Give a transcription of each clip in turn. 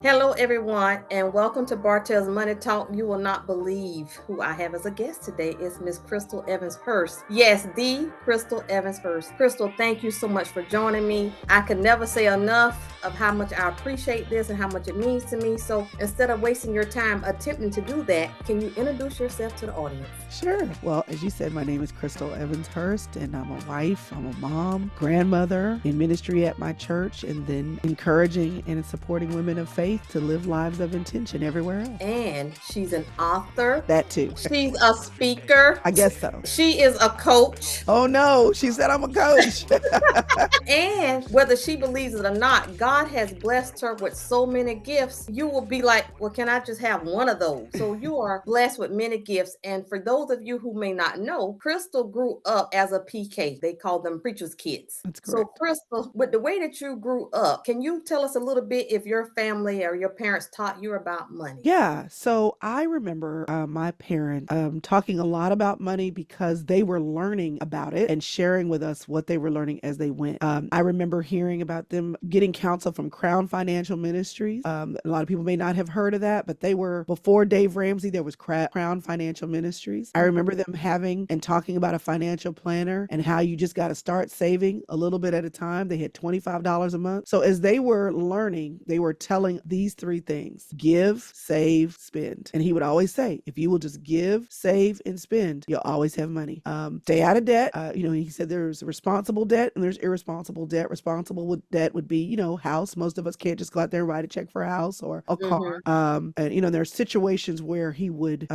Hello, everyone, and welcome to Bartell's Money Talk. You will not believe who I have as a guest today. It's Miss Chrystal Evans Hurst. Yes, the Chrystal Evans Hurst. Chrystal, thank you so much for joining me. I can never say enough of how much I appreciate this and how much it means to me. So instead of wasting your time attempting to do that, can you introduce yourself to the audience? Sure. Well, as you said, my name is Chrystal Evans Hurst, and I'm a wife, I'm a mom, grandmother, in ministry at my church, and then encouraging and supporting women of faith to live lives of intention everywhere else. And she's an author. That too. She's a speaker. I guess so. She is a coach. Oh no, she said I'm a coach. And whether she believes it or not, God has blessed her with so many gifts. You will be like, well, can I just have one of those? So you are blessed with many gifts. And for those of you who may not know, Chrystal grew up as a PK. They call them preacher's kids. That's So correct. Chrystal, with the way that you grew up, can you tell us a little bit if your family or your parents taught you about money? Yeah. So I remember my parents talking a lot about money because they were learning about it and sharing with us what they were learning as they went. I remember hearing about them getting counsel from Crown Financial Ministries. A lot of people may not have heard of that, but they were, before Dave Ramsey, there was Crown Financial Ministries. I remember them having and talking about a financial planner and how you just got to start saving a little bit at a time. They had $25 a month. So as they were learning, they were telling these three things: give, save, spend. And he would always say, if you will just give, save, and spend, you'll always have money. Stay out of debt. He said there's responsible debt and there's irresponsible debt. Responsible debt would be, house. Most of us can't just go out there and write a check for a house or a car. And there are situations where he would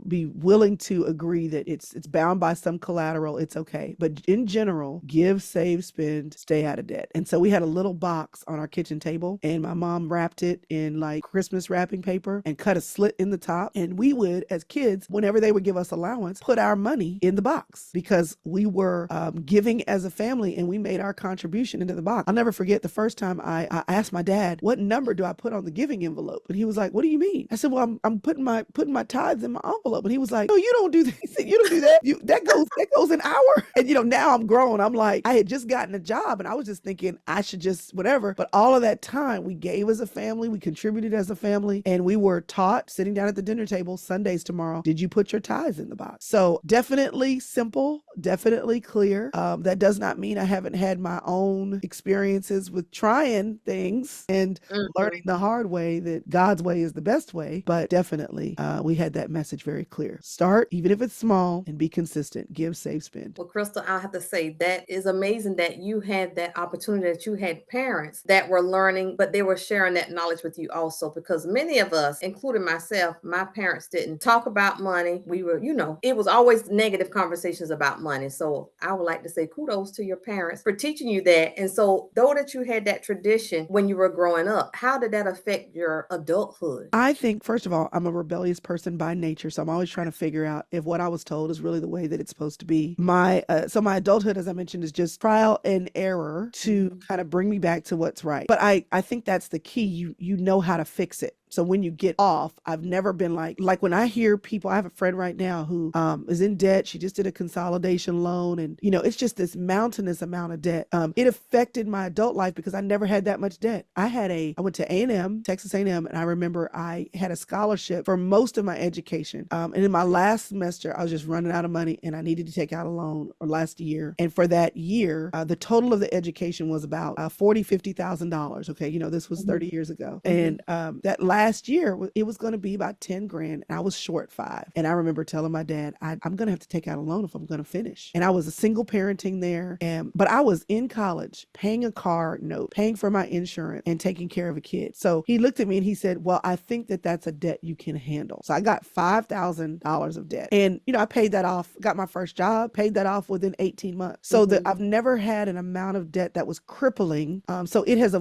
be willing to agree that it's bound by some collateral. It's okay. But in general, give, save, spend, stay out of debt. And so we had a little box on our kitchen table, and my mom wrapped it in like Christmas wrapping paper and cut a slit in the top. And we would, as kids, whenever they would give us allowance, put our money in the box because we were giving as a family and we made our contribution into the box. I'll never forget the first time I asked my dad, what number do I put on the giving envelope? And he was like, what do you mean? I said, well, I'm putting my tithes in my envelope. And he was like, no, you don't do that. He said, you don't do that. That goes an hour. And now I'm grown. I'm like, I had just gotten a job and I was just thinking I should just whatever. But all of that time we gave as a family, we contributed as a family, and we were taught sitting down at the dinner table Sundays tomorrow, did you put your tithes in the box? So definitely simple, definitely clear. That does not mean I haven't had my own experiences with trying things and learning the hard way that God's way is the best way. But definitely we had that message very clear. Start, even if it's small, and be consistent. Give, save, spend. Well, Chrystal, I have to say that is amazing that you had that opportunity, that you had parents that were learning, but they were sharing that knowledge with you also, because many of us, including myself, my parents didn't talk about money. We were, it was always negative conversations about money. So I would like to say kudos to your parents for teaching you that. And so though that you had that tradition when you were growing up, how did that affect your adulthood? I think, first of all, I'm a rebellious person by nature, so I'm always trying to figure out if what I was told is really the way that it's supposed to be. My adulthood, as I mentioned, is just trial and error to kind of bring me back to what's right. But I think that's the key. You know how to fix it. So when you get off, I've never been like when I hear people, I have a friend right now who is in debt. She just did a consolidation loan, and it's just this mountainous amount of debt. It affected my adult life because I never had that much debt. I went to A&M, Texas A&M, and I remember I had a scholarship for most of my education. And in my last semester, I was just running out of money and I needed to take out a loan, or last year. And for that year, the total of the education was about $50,000. Okay. This was 30 years ago. And that last year, it was going to be about 10 grand. And I was short 5. And I remember telling my dad, I'm going to have to take out a loan if I'm going to finish. And I was a single parenting there. But I was in college, paying a car note, paying for my insurance, and taking care of a kid. So he looked at me and he said, well, I think that that's a debt you can handle. So I got $5,000 of debt. And, I paid that off, got my first job, paid that off within 18 months. So that I've never had an amount of debt that was crippling. So it has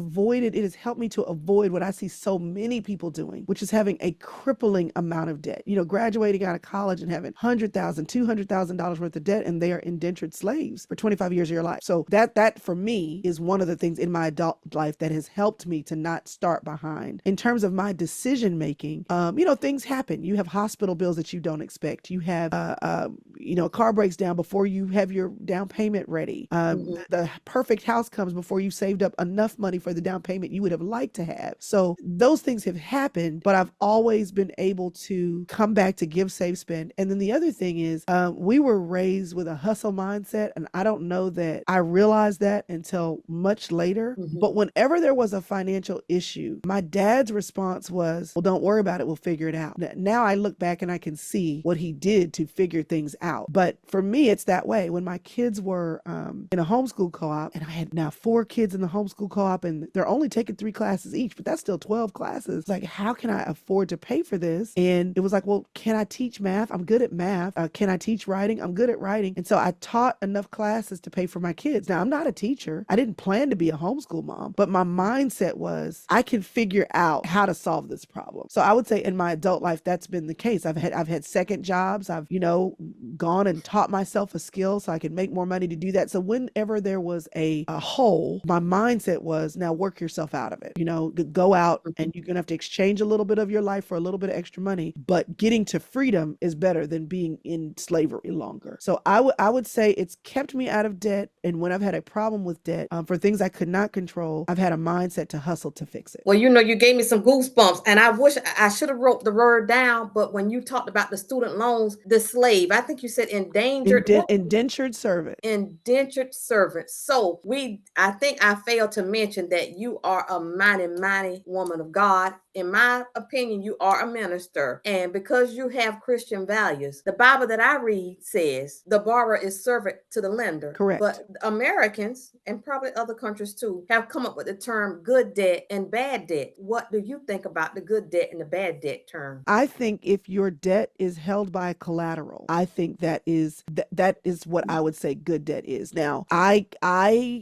helped me to avoid what I see so many people doing, which is having a crippling amount of debt. Graduating out of college and having $100,000, $200,000 worth of debt, and they are indentured slaves for 25 years of your life. So that for me is one of the things in my adult life that has helped me to not start behind. In terms of my decision making, things happen. You have hospital bills that you don't expect. You have, a car breaks down before you have your down payment ready. The perfect house comes before you saved up enough money for the down payment you would have liked to have. So those things have happened, but I've always been able to come back to give, save, spend. And then the other thing is, we were raised with a hustle mindset, and I don't know that I realized that until much later. But whenever there was a financial issue, my dad's response was, well, don't worry about it. We'll figure it out. Now I look back and I can see what he did to figure things out. But for me, it's that way. When my kids were in a homeschool co-op, and I had now 4 kids in the homeschool co-op, and they're only taking 3 classes each, but that's still 12 classes. Like, how can I afford to pay for this? And it was like, well, can I teach math? I'm good at math. Can I teach writing? I'm good at writing. And so I taught enough classes to pay for my kids. Now, I'm not a teacher. I didn't plan to be a homeschool mom, but my mindset was, I can figure out how to solve this problem. So I would say in my adult life, that's been the case. I've had second jobs. I've, gone and taught myself a skill so I could make more money to do that. So whenever there was a hole, my mindset was, now work yourself out of it. Go out, and you're going to have to exchange a little bit of your life for a little bit of extra money, but getting to freedom is better than being in slavery longer. So I would say it's kept me out of debt. And when I've had a problem with debt, for things I could not control, I've had a mindset to hustle to fix it. Well, you gave me some goosebumps, and I wish I should have wrote the word down. But when you talked about the student loans, the slave, I think you said endangered. Indentured servant. Indentured servant. So I think I failed to mention that you are a mighty, mighty woman of God. In my opinion, you are a minister. And because you have Christian values, the Bible that I read says the borrower is servant to the lender. Correct. But Americans, and probably other countries too, have come up with the term good debt and bad debt. What do you think about the good debt and the bad debt term? I think if your debt is held by collateral, I think that is what I would say good debt is. Now, I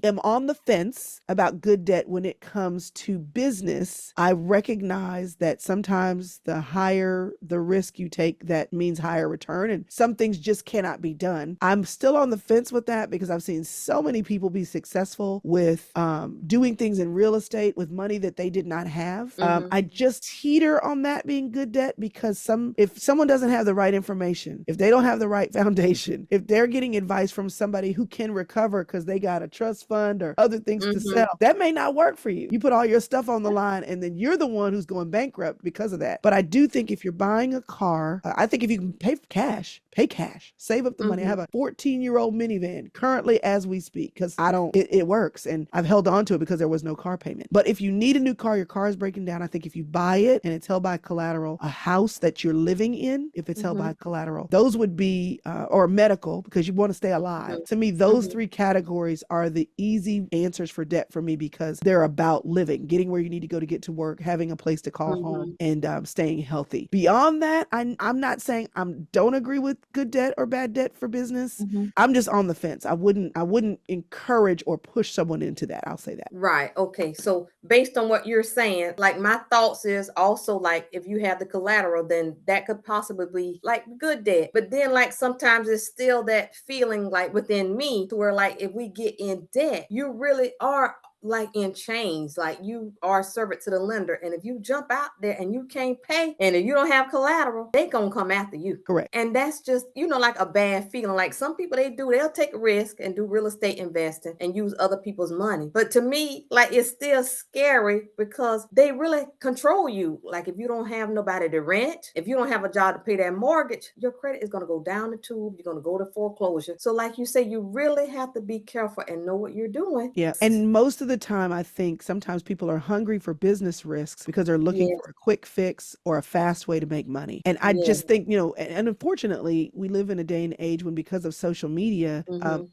am on the fence about good debt when it comes to business. I recognize that sometimes the higher the risk you take, that means higher return, and some things just cannot be done. I'm still on the fence with that because I've seen so many people be successful with doing things in real estate with money that they did not have. I just teeter on that being good debt because if someone doesn't have the right information, if they don't have the right foundation, if they're getting advice from somebody who can recover because they got a trust fund or other things to sell, that may not work for you. You put all your stuff on the line, and then you're the one who's going bankrupt because of that. But I do think if you're buying a car, I think if you can pay cash, save up the money. I have a 14-year-old minivan currently as we speak because it works, and I've held on to it because there was no car payment. But if you need a new car, your car is breaking down, I think if you buy it and it's held by collateral, a house that you're living in, if it's held by collateral, those would be, or medical, because you want to stay alive. To me, those 3 categories are the easy answers for debt for me because they're about living, getting where you need to go to get to work, having a place to call home, and staying healthy. Beyond that, I'm not saying I don't agree with good debt or bad debt for business. I'm just on the fence. I wouldn't encourage or push someone into that. I'll say that. Right. Okay. So based on what you're saying, like my thoughts is also like if you have the collateral, then that could possibly be like good debt. But then like sometimes it's still that feeling like within me to where like if we get in debt, you really are like in chains, like you are servant to the lender. And if you jump out there and you can't pay, and if you don't have collateral, they gonna come after you. Correct. And that's just, like a bad feeling. Like some people, they'll take a risk and do real estate investing and use other people's money. But to me, like it's still scary because they really control you. Like if you don't have nobody to rent, if you don't have a job to pay that mortgage, your credit is gonna go down the tube. You're gonna go to foreclosure. So like you say, you really have to be careful and know what you're doing. Yeah. And most of the time, I think sometimes people are hungry for business risks because they're looking for a quick fix or a fast way to make money. And I just think, and unfortunately, we live in a day and age when because of social media,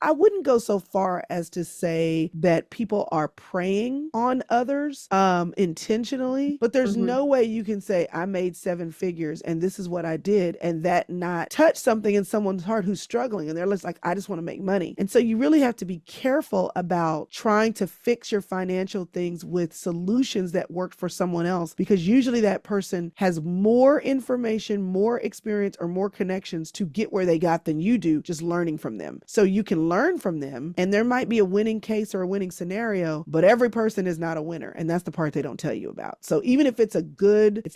I wouldn't go so far as to say that people are preying on others intentionally, but there's no way you can say, I made 7 figures and this is what I did, and that not touch something in someone's heart who's struggling and they're just like, I just want to make money. And so you really have to be careful about trying to fix fix your financial things with solutions that worked for someone else, because usually that person has more information, more experience, or more connections to get where they got than you do just learning from them. So you can learn from them, and there might be a winning case or a winning scenario, but every person is not a winner. And that's the part they don't tell you about. So even if it's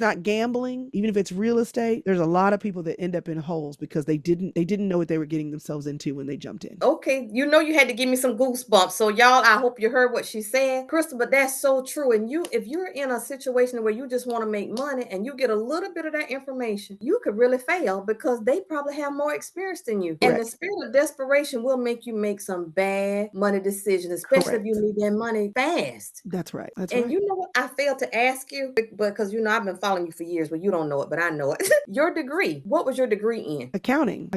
not gambling, even if it's real estate, there's a lot of people that end up in holes because they didn't know what they were getting themselves into when they jumped in. Okay, you know you had to give me some goosebumps. So y'all, I hope you heard what she said, Chrystal. But that's so true. And if you're in a situation where you just want to make money and you get a little bit of that information, you could really fail because they probably have more experience than you. And the Correct. spirit of desperation will make you make some bad money decisions, especially if you Correct. need that money fast. That's right. That's And right. you know what? I failed to ask you because I've been following you for years, but you don't know it, but I know it. Your degree. What was your degree in? Accounting.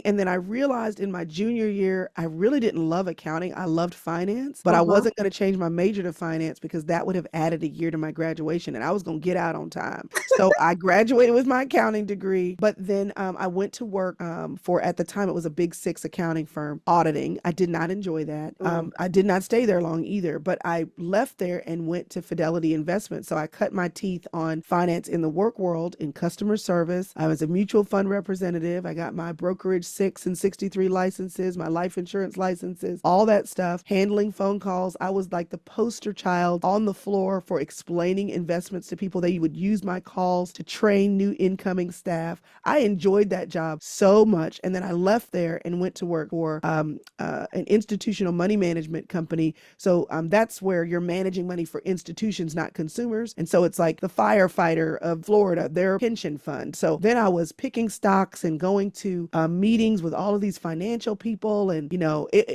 And then I realized in my junior year, I really didn't love accounting. I loved finance, but I Uh-huh. wasn't going to change my major to finance because that would have added a year to my graduation and I was going to get out on time. So I graduated with my accounting degree, but then I went to work for, at the time, it was a big six accounting firm auditing. I did not enjoy that. I did not stay there long either, but I left there and went to Fidelity Investment. So I cut my teeth on finance in the work world, in customer service. I was a mutual fund representative. I got my brokerage 6 and 63 licenses, my life insurance licenses, all that stuff, handling phone calls. I was like the poster child on the floor for explaining investments to people. They would use my calls to train new incoming staff. I enjoyed that job so much. And then I left there and went to work for an institutional money management company. So that's where you're managing money for institutions, not consumers. And so it's like the firefighter of Florida, their pension fund. So then I was picking stocks and going to meetings with all of these financial people. And,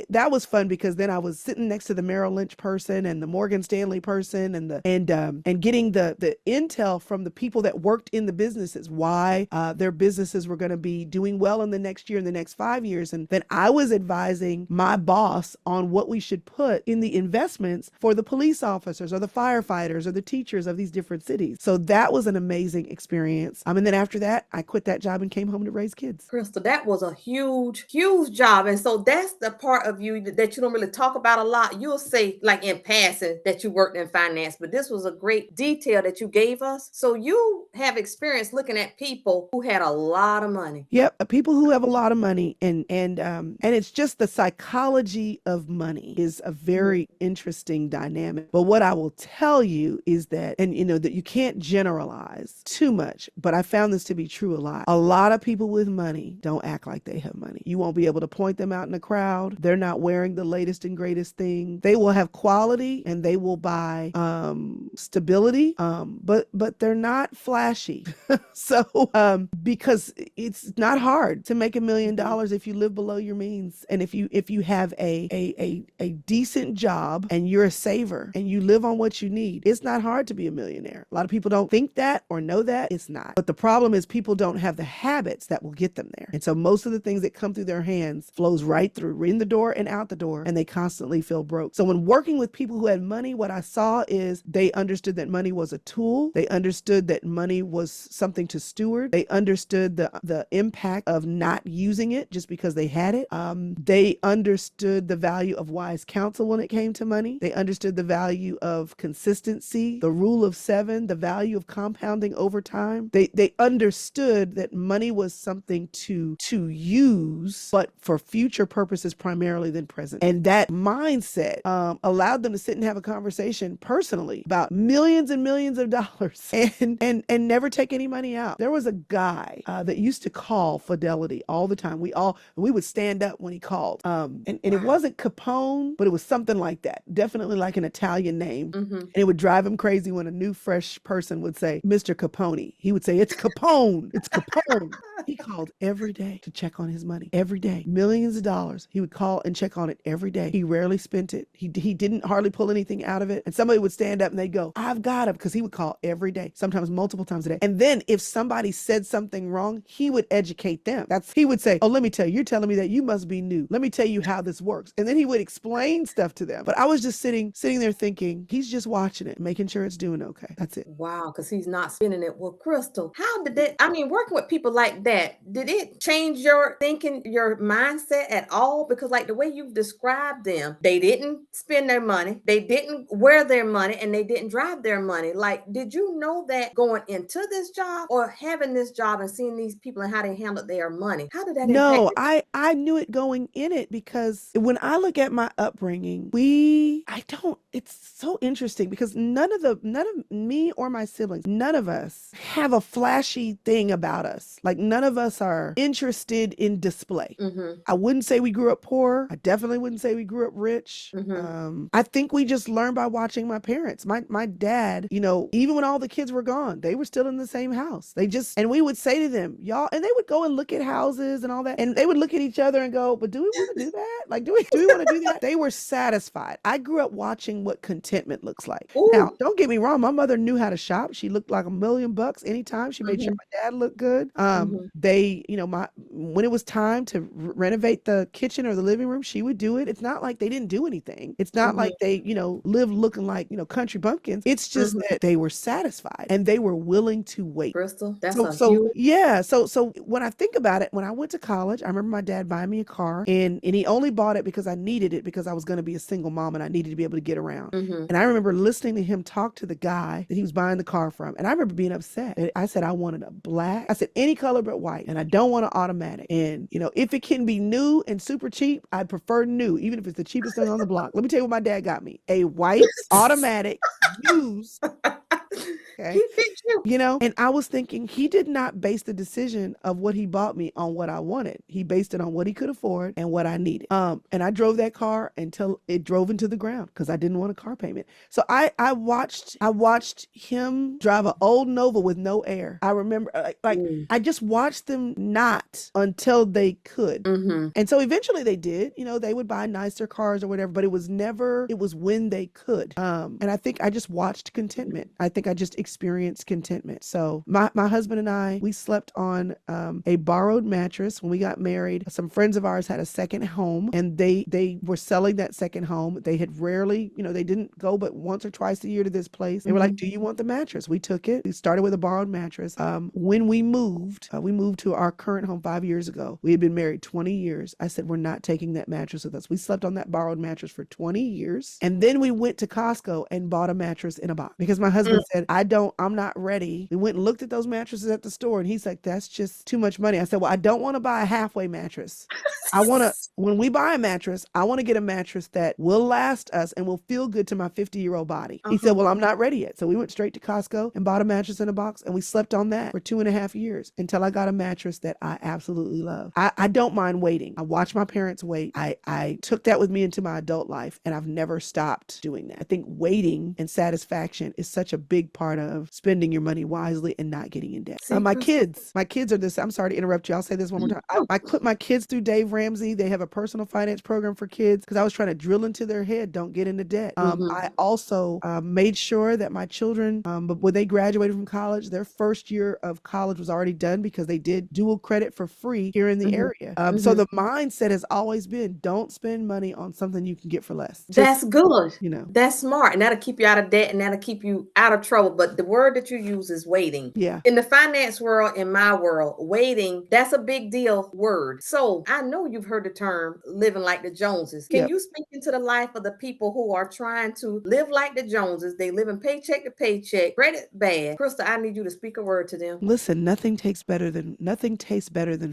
that was fun because then I was sitting next to the Merrill Lynch person and the Morgan Stanley person and getting the intel from the people that worked in the businesses, why their businesses were going to be doing well in the next year, in the next 5 years. And then I was advising my boss on what we should put in the investments for the police officers or the firefighters or the teachers of these different cities. So that was an amazing experience. And then after that, I quit that job and came home to raise kids. Chrystal, that was a huge, huge job. And so that's the part of you that you don't really talk about a lot. You'll say, like in passing, that you worked in finance, but this was a great detail that you gave us. So you have experience looking at people who had a lot of money. Yep, people who have a lot of money, and it's just the psychology of money is a very interesting dynamic. But what I will tell you is that, and that you can't generalize too much, but I found this to be true a lot. A lot of people with money don't act like they have money. You won't be able to point them out in a crowd. They're not wearing the latest and greatest thing. They will have quality and they will buy stability, but they're not flashy. So because it's not hard to make $1 million if you live below your means, and if you have a decent job and you're a saver and you live on what you need, it's not hard to be a millionaire. A lot of people don't think that or know that. It's not. But the problem is people don't have the habits that will get them there. And so most of the things that come through their hands flows right through, in the door and out the door, and they constantly feel broke. So when working with people who had money, what I saw is they understood that money was a tool. They understood that money was something to steward. They understood the impact of not using it just because they had it. They understood the value of wise counsel when it came to money. They understood the value of consistency, the rule of 7, the value of compounding over time. They understood that money was something to use, but for future purposes primarily than present. And that mindset allowed them to sit and have a conversation personally about millions and millions of dollars and never take any money out. There was a guy that used to call Fidelity all the time. We would stand up when he called. And it wasn't Capone, but it was something like that. Definitely like an Italian name. And it would drive him crazy when a new fresh person would say, Mr. Capone. He would say, it's Capone. It's Capone. He called every day to check on his money. Every day. Millions of dollars. He would call and check on it every day. He rarely spent it. He didn't hardly pull anything out of it. And somebody would stand up and they'd go, I've got it, because he would call every day, sometimes multiple times a day. And then if somebody said something wrong, he would educate them. He would say, oh, let me tell you, you're telling me that you must be new. Let me tell you how this works. And then he would explain stuff to them. But I was just sitting there thinking, he's just watching it, making sure it's doing okay. That's it. Wow, because he's not spending it. Well, Chrystal, how did that, working with people like that, did it change your thinking, your mindset at all? Because like the way you've described them, they didn't spend their money, they didn't wear their money, and they didn't drive their money. Like, did you know that going into this job or having this job and seeing these people and how they handled their money? How did that impact No, you? I knew it going in it because when I look at my upbringing, I don't, it's so interesting because none of me or my siblings, none of us have a flashy thing about us. Like none of us are interested in display. Mm-hmm. I wouldn't say we grew up poor. I definitely wouldn't say we grew up rich. Mm-hmm. I think we just learned by watching my parents. My dad, even when all the kids were gone, they were still in the same house. And we would say to them, y'all, and they would go and look at houses and all that. And they would look at each other and go, but do we want to do that? Like, do we want to do that? They were satisfied. I grew up watching what contentment looks like. Now, Ooh. don't get me wrong. My mother knew how to shop. She looked like $1,000,000 anytime. She made sure Mm-hmm. my dad looked good. Mm-hmm. When it was time to renovate the kitchen or the living room, she would do it. It's not like they didn't do anything. It's not Mm-hmm. like they, lived looking like, country bumpkins. It's just Mm-hmm. that they were satisfied and they were willing to wait. Chrystal, that's So a so huge. yeah, so when I think about it, when I went to college, I remember my dad buying me a car, and he only bought it because I needed it because I was going to be a single mom and I needed to be able to get around. Mm-hmm. And I remember listening to him talk to the guy that he was buying the car from, and I remember being upset. And I said I wanted a black. I said any color but white, and I don't want an automatic. And if it can be new and super cheap, I prefer new, even if it's the cheapest thing on the block. Let me tell you what my dad got me: a white automatic used. Okay. He picked you. And I was thinking he did not base the decision of what he bought me on what I wanted. He based it on what he could afford and what I needed. And I drove that car until it drove into the ground because I didn't want a car payment. So I watched him drive an old Nova with no air. I remember Mm. I just watched them not until they could. Mm-hmm. And so eventually they did, they would buy nicer cars or whatever, but it was when they could. And I think I just watched contentment. I think I just experienced contentment. So my husband and I, we slept on a borrowed mattress when we got married. Some friends of ours had a second home, and they were selling that second home. They had rarely, they didn't go but once or twice a year to this place. They were like, do you want the mattress? We took it. We started with a borrowed mattress. When we moved to our current home 5 years ago. We had been married 20 years. I said, we're not taking that mattress with us. We slept on that borrowed mattress for 20 years. And then we went to Costco and bought a mattress in a box because my husband said, I'm not ready. We went and looked at those mattresses at the store, and he's like, that's just too much money. I said, well, I don't want to buy a halfway mattress. When we buy a mattress, I want to get a mattress that will last us and will feel good to my 50-year-old body. He said, well, I'm not ready yet. So we went straight to Costco and bought a mattress in a box, and we slept on that for 2.5 years until I got a mattress that I absolutely love. I don't mind waiting. I watched my parents wait. I took that with me into my adult life, and I've never stopped doing that. I think waiting and satisfaction is such a big part of spending your money wisely and not getting in debt. My kids are this. I'm sorry to interrupt you. I'll say this one more time. I put my kids through Dave Ramsey. They have a personal finance program for kids because I was trying to drill into their head, don't get into debt. I also made sure that my children, but when they graduated from college, their first year of college was already done because they did dual credit for free here in the area. So the mindset has always been, don't spend money on something you can get for less. That's good. You know. That's smart. And that'll keep you out of debt and that'll keep you out of trouble. But the word that you use is waiting. Yeah. In the finance world, in my world, waiting, that's a big deal word. So I know you've heard the term living like the Joneses. Can Yep. you speak into the life of the people who are trying to live like the Joneses? They live in paycheck to paycheck, credit bad. Chrystal, I need you to speak a word to them. Listen, nothing tastes better than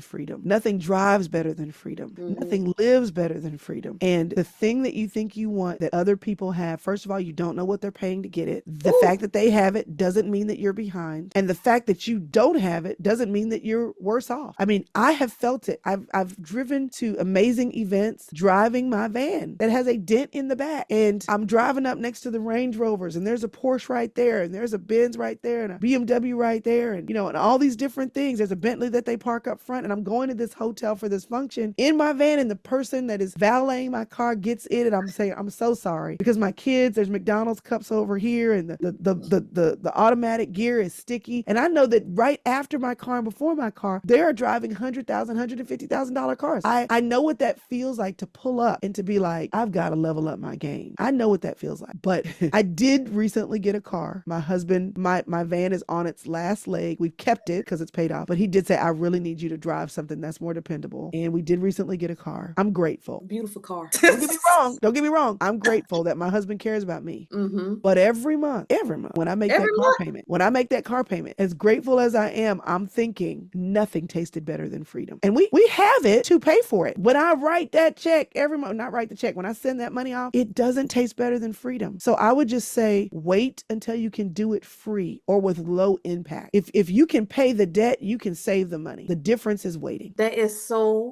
freedom. Nothing drives better than freedom. Nothing lives better than freedom. And the thing that you think you want that other people have, first of all, you don't know what they're paying to get it. The fact that they have it doesn't mean that you're behind. And the fact that you don't have it doesn't mean that you're worse off. I mean, I have felt it. I've driven to amazing events driving my van that has a dent in the back. And I'm driving up next to the Range Rovers, and there's a Porsche right there, and there's a Benz right there, and a BMW right there, and and all these different things. There's a Bentley that they park up front, and I'm going to this hotel for this function in my van, and the person that is valeting my car gets in, and I'm saying, I'm so sorry because my kids, there's McDonald's cups over here, and the the automatic gear is sticky. And I know that right after my car and before my car, they are driving $100,000, $150,000 cars. I know what that feels like to pull up and to be like, I've got to level up my game. I know what that feels like. But I did recently get a car. My husband, my van is on its last leg. We've kept it because it's paid off. But he did say, I really need you to drive something that's more dependable. And we did recently get a car. I'm grateful. Beautiful car. Don't get me wrong. Don't get me wrong. I'm grateful that my husband cares about me. Mm-hmm. But every month, when I make that car payment, as grateful as I am, I'm thinking nothing tasted better than freedom. And we have it to pay for it. When I write that check every month, not write the check, when I send that money off, it doesn't taste better than freedom. So I would just say, wait until you can do it free or with low impact. If you can pay the debt, you can save the money. The difference is waiting. That is so,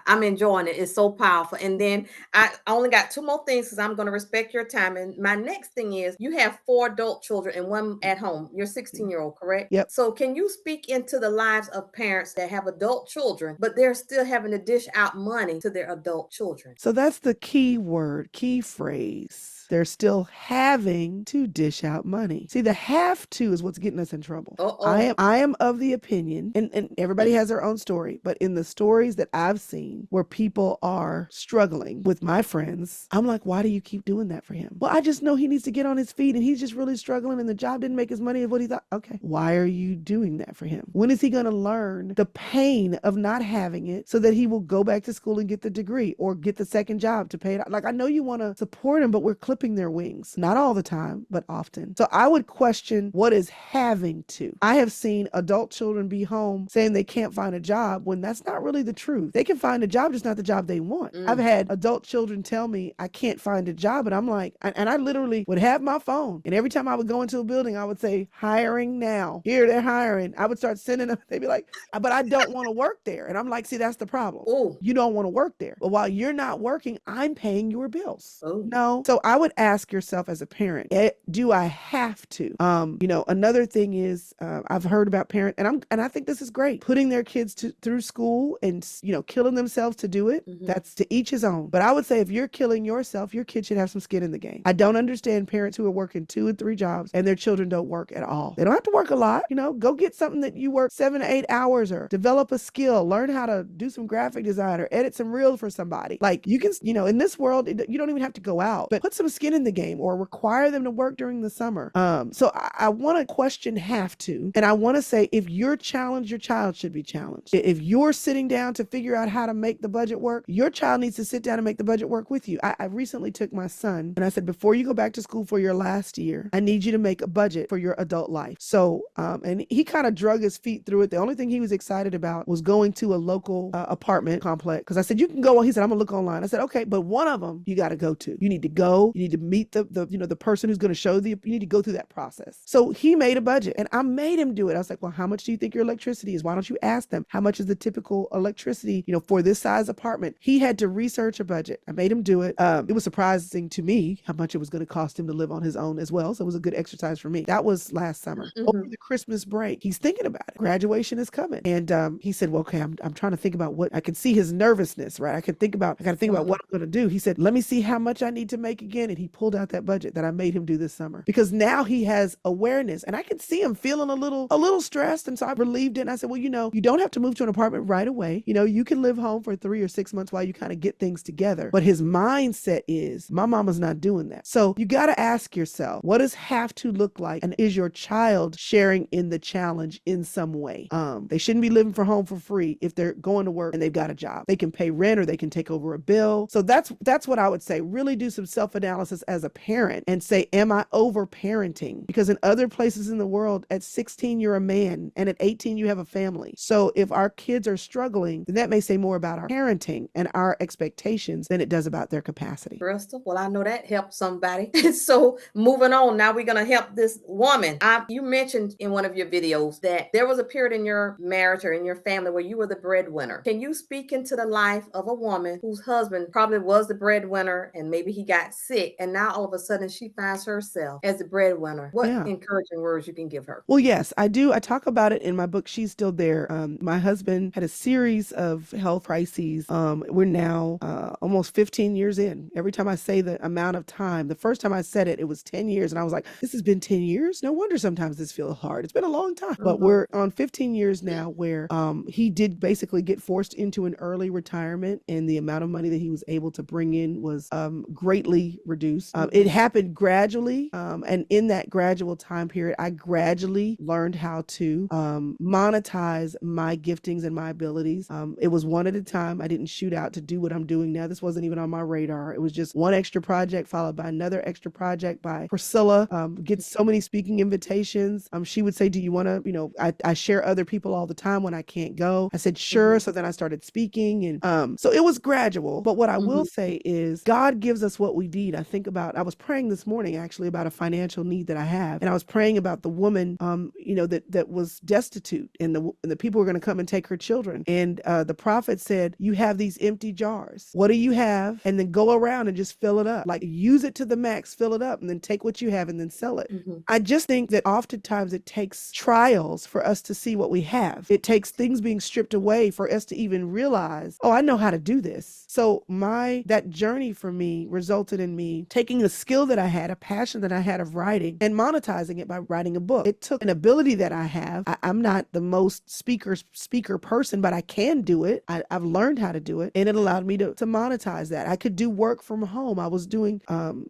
I'm enjoying it. It's so powerful. And then I only got two more things because I'm going to respect your time. And my next thing is you have 4 adult children and one at home. You're 16-year-old, correct? Yep. So can you speak into the lives of parents that have adult children, but they're still having to dish out money to their adult children? So that's the key word, key phrase. They're still having to dish out money. See, the have to is what's getting us in trouble. I am of the opinion, and everybody has their own story, but in the stories that I've seen where people are struggling with my friends, I'm like, why do you keep doing that for him? Well, I just know he needs to get on his feet and he's just really struggling and the job didn't make as money as what he thought. Okay, why are you doing that for him? When is he going to learn the pain of not having it so that he will go back to school and get the degree or get the second job to pay it? Like, I know you want to support him, but we're clipping their wings. Not all the time, but often. So I would question what is having to. I have seen adult children be home saying they can't find a job when that's not really the truth. They can find a job, just not the job they want. I've had adult children tell me I can't find a job, and I'm like, and I literally would have my phone, and every time I would go into a building, I would say, hiring now. Here, they're hiring. I would start sending them. They'd be like, but I don't want to work there. And I'm like, see, that's the problem. You don't want to work there. But while you're not working, I'm paying your bills. No. So I would ask yourself as a parent, do I have to? Another thing is, I've heard about parents, and I think this is great, putting their kids through school and, killing themselves to do it. Mm-hmm. That's to each his own. But I would say if you're killing yourself, your kid should have some skin in the game. I don't understand parents who are working 2 and 3 jobs and their children don't work at all. They don't have to work a lot. Go get something that you work 7 to 8 hours or develop a skill, learn how to do some graphic design or edit some reels for somebody. Like you can, in this world, you don't even have to go out, but put some skin in the game or require them to work during the summer. So I want to question have to, and I want to say if you're challenged, your child should be challenged. If you're sitting down to figure out how to make the budget work, your child needs to sit down and make the budget work with you. I recently took my son and I said, before you go back to school for your last year, I need you to make a budget for your adult life. So, and he kind of drug his feet through it. The only thing he was excited about was going to a local apartment complex. Cause I said, you can go on. He said, I'm gonna look online. I said, okay, but one of them you got to go to. You need to go. You need to meet the person who's going to show you need to go through that process. So he made a budget and I made him do it. I was like, well, how much do you think your electricity is? Why don't you ask them how much is the typical electricity, for this size apartment? He had to research a budget. I made him do it. It was surprising to me how much it was going to cost him to live on his own as well. So it was a good exercise for me. That was last summer. Mm-hmm. Over the Christmas break, he's thinking about it. Graduation is coming. And he said, well, okay, I'm trying to think about what I can see his nervousness, right? I got to think about what I'm going to do. He said, let me see how much I need to make again. And he pulled out that budget that I made him do this summer because now he has awareness and I can see him feeling a little stressed. And so I relieved it. And I said, well, you don't have to move to an apartment right away. You can live home for 3 or 6 months while you kind of get things together. But his mindset is my mama's not doing that. So you got to ask yourself, what does have to look like? And is your child sharing in the challenge in some way? They shouldn't be living for home for free if they're going to work and they've got a job. They can pay rent or they can take over a bill. So that's what I would say. Really do some self-analysis as a parent and say, am I over parenting? Because in other places in the world, at 16, you're a man and at 18, you have a family. So if our kids are struggling, then that may say more about our parenting and our expectations than it does about their capacity. Chrystal, well, I know that helped somebody. So moving on, now we're going to help this woman. You mentioned in one of your videos that there was a period in your marriage or in your family where you were the breadwinner. Can you speak into the life of a woman whose husband probably was the breadwinner and maybe he got sick paycheck, and now all of a sudden she finds herself as the breadwinner. What Yeah. encouraging words you can give her? Well, yes, I do. I talk about it in my book. She's still there. My husband had a series of health crises. We're now almost 15 years in. Every time I say the amount of time, the first time I said it, it was 10 years. And I was like, this has been 10 years? No wonder sometimes this feels hard. It's been a long time. But Mhm. we're on 15 years now where he did basically get forced into an early retirement, and the amount of money that he was able to bring in was greatly reduced. It happened gradually. And in that gradual time period, I gradually learned how to monetize my giftings and my abilities. It was one at a time. I didn't shoot out to do what I'm doing now. This wasn't even on my radar. It was just one extra project followed by another extra project by Priscilla. Gets so many speaking invitations. She would say, do you want to, I share other people all the time when I can't go. I said, sure. So then I started speaking. And so it was gradual. But what I will say is God gives us what we need. I was praying this morning actually about a financial need that I have. And I was praying about the woman, that was destitute, and the people were going to come and take her children. And the prophet said, you have these empty jars. What do you have? And then go around and just fill it up. Like, use it to the max, fill it up, and then take what you have and then sell it. I just think that oftentimes it takes trials for us to see what we have. It takes things being stripped away for us to even realize, oh, I know how to do this. So that journey for me resulted in me taking a skill that I had, a passion that I had of writing, and monetizing it by writing a book. It took an ability that I have. I'm not the most speaker person, but I can do it. I've learned how to do it, and it allowed me to monetize that. I could do work from home. I was doing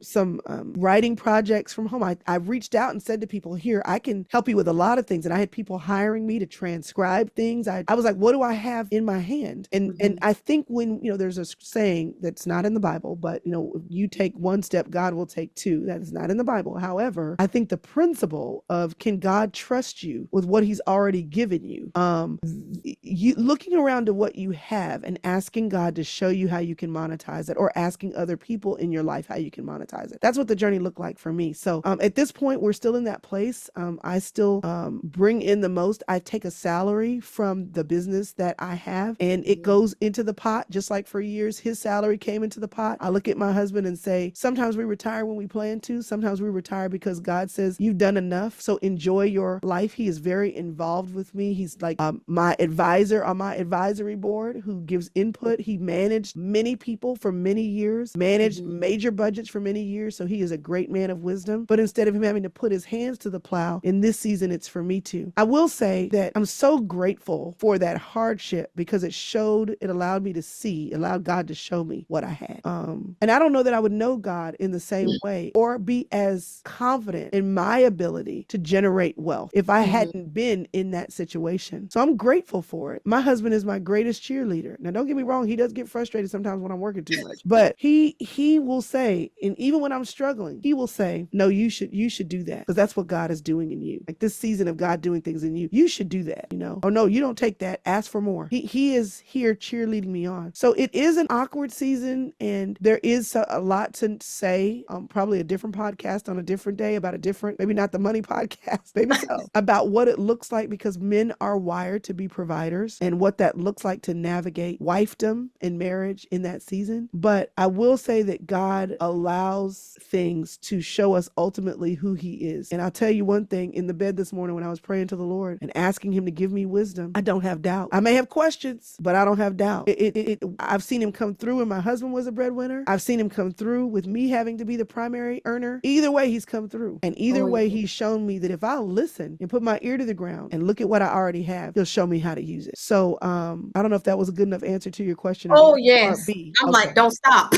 some writing projects from home. I reached out and said to people, here, I can help you with a lot of things. And I had people hiring me to transcribe things. I was like, what do I have in my hand? And I think when, there's a saying that's not in the Bible, but, if you take one step, God will take two. That is not in the Bible. However, I think the principle of, can God trust you with what he's already given you? You looking around to what you have and asking God to show you how you can monetize it, or asking other people in your life how you can monetize it. That's what the journey looked like for me. So at this point, we're still in that place. I still bring in the most. I take a salary from the business that I have, and it goes into the pot. Just like for years, his salary came into the pot. I look at my husband and say, sometimes we retire when we plan to. Sometimes we retire because God says, you've done enough, so enjoy your life. He is very involved with me. He's like my advisor on my advisory board who gives input. He managed many people for many years, managed major budgets for many years. So he is a great man of wisdom. But instead of him having to put his hands to the plow, in this season, it's for me to. I will say that I'm so grateful for that hardship, because it allowed me to see, allowed God to show me what I had. And I don't know that I would know God in the same way or be as confident in my ability to generate wealth if I hadn't been in that situation. So I'm grateful for it. My husband is my greatest cheerleader. Now, don't get me wrong. He does get frustrated sometimes when I'm working too much, but he will say, and even when I'm struggling, he will say, no, you should do that, because that's what God is doing in you. Like this season of God doing things in you, you should do that, or no, you don't take that, ask for more. He is here cheerleading me on. So it is an awkward season, and there is a lot to say. Probably a different podcast on a different day about a different, maybe not the money podcast, maybe so, about what it looks like, because men are wired to be providers, and what that looks like to navigate wifedom and marriage in that season. But I will say that God allows things to show us ultimately who he is. And I'll tell you one thing, in the bed this morning when I was praying to the Lord and asking him to give me wisdom, I don't have doubt. I may have questions, but I don't have doubt. I've seen him come through when my husband was a breadwinner. I've seen him come through with me having to be the primary earner. Either way, he's come through. And either way, he's shown me that if I'll listen and put my ear to the ground and look at what I already have, he'll show me how to use it. So I don't know if that was a good enough answer to your question. Oh, Part yes. B. I'm Okay. like, don't stop.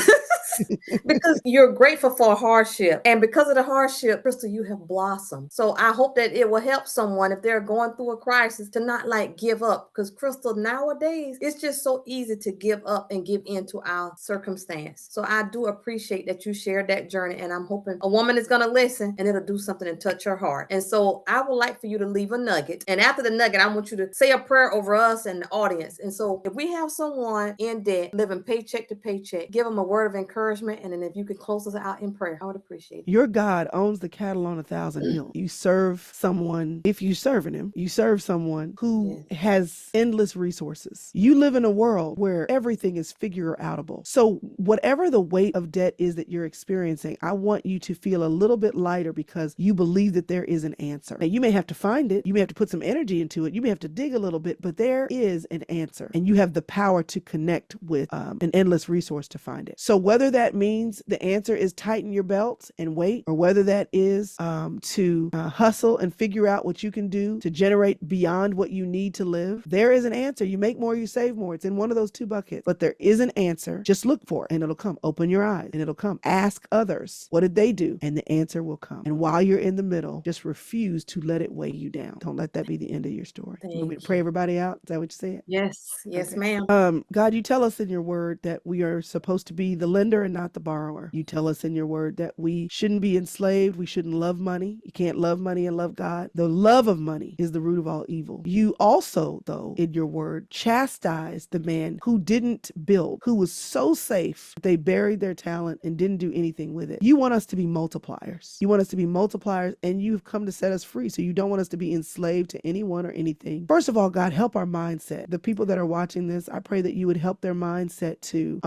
Because you're grateful for hardship. And because of the hardship, Chrystal, you have blossomed. So I hope that it will help someone if they're going through a crisis to not like give up. Because Chrystal, nowadays, it's just so easy to give up and give in to our circumstance. So I do appreciate that you shared that journey. And I'm hoping a woman is going to listen and it'll do something and touch her heart. And so I would like for you to leave a nugget. And after the nugget, I want you to say a prayer over us and the audience. And so if we have someone in debt, living paycheck to paycheck, give them a word of encouragement encouragement, and then if you could close us out in prayer, I would appreciate it. Your God owns the cattle on 1,000 hills. You serve someone, if you serving him, you serve someone who Yes. has endless resources. You live in a world where everything is figure outable. So whatever the weight of debt is that you're experiencing, I want you to feel a little bit lighter because you believe that there is an answer. Now, you may have to find it. You may have to put some energy into it. You may have to dig a little bit, but there is an answer, and you have the power to connect with an endless resource to find it. So whether that means the answer is tighten your belts and wait, or whether that is to hustle and figure out what you can do to generate beyond what you need to live, there is an answer. You make more, you save more. It's in one of those two buckets, but there is an answer. Just look for it and it'll come. Open your eyes and it'll come. Ask others, what did they do? And the answer will come. And while you're in the middle, just refuse to let it weigh you down. Don't let that be the end of your story. You want me to pray everybody out? Is that what you said? Yes. Yes, Okay. ma'am. God, you tell us in your word that we are supposed to be the lender and not the borrower. You tell us in your word that we shouldn't be enslaved. We shouldn't love money. You can't love money and love God. The love of money is the root of all evil. You also, though, in your word, chastised the man who didn't build, who was so safe, they buried their talent and didn't do anything with it. You want us to be multipliers. You want us to be multipliers, and you've come to set us free. So you don't want us to be enslaved to anyone or anything. First of all, God, help our mindset. The people that are watching this, I pray that you would help their mindset to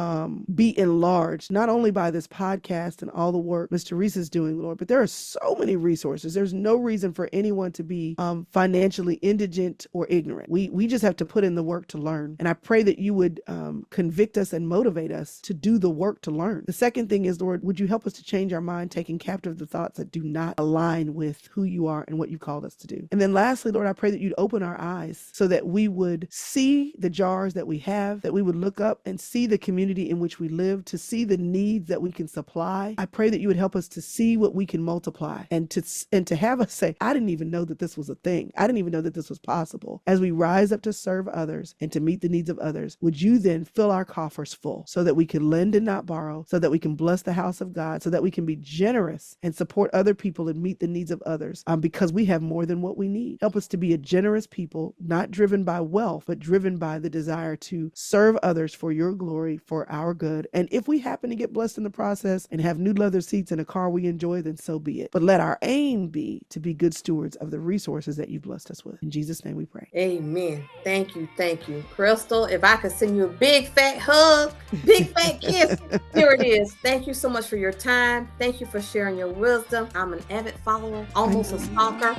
be enlarged, not only by this podcast and all the work Mr. Reese is doing, Lord, but there are so many resources. There's no reason for anyone to be financially indigent or ignorant. We just have to put in the work to learn. And I pray that you would convict us and motivate us to do the work to learn. The second thing is, Lord, would you help us to change our mind, taking captive the thoughts that do not align with who you are and what you called us to do. And then lastly, Lord, I pray that you'd open our eyes so that we would see the jars that we have, that we would look up and see the community in which we live, to see the needs that we can supply. I pray that you would help us to see what we can multiply and to have us say, I didn't even know that this was a thing. I didn't even know that this was possible. As we rise up to serve others and to meet the needs of others, would you then fill our coffers full so that we can lend and not borrow, so that we can bless the house of God, so that we can be generous and support other people and meet the needs of others because we have more than what we need. Help us to be a generous people, not driven by wealth, but driven by the desire to serve others for your glory, for our good. And if we happen to get blessed in the process and have new leather seats in a car we enjoy, then so be it. But let our aim be to be good stewards of the resources that you've blessed us with. In Jesus' name we pray. Amen. Thank you. Thank you. Chrystal, if I could send you a big fat hug, big fat kiss, here it is. Thank you so much for your time. Thank you for sharing your wisdom. I'm an avid follower, almost a stalker.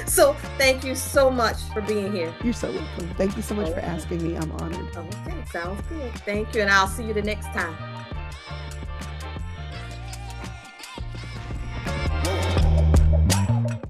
So thank you so much for being here. You're so welcome. Thank you so much for asking me. I'm honored. Okay, sounds good. Thank you. And I'll see you the next time.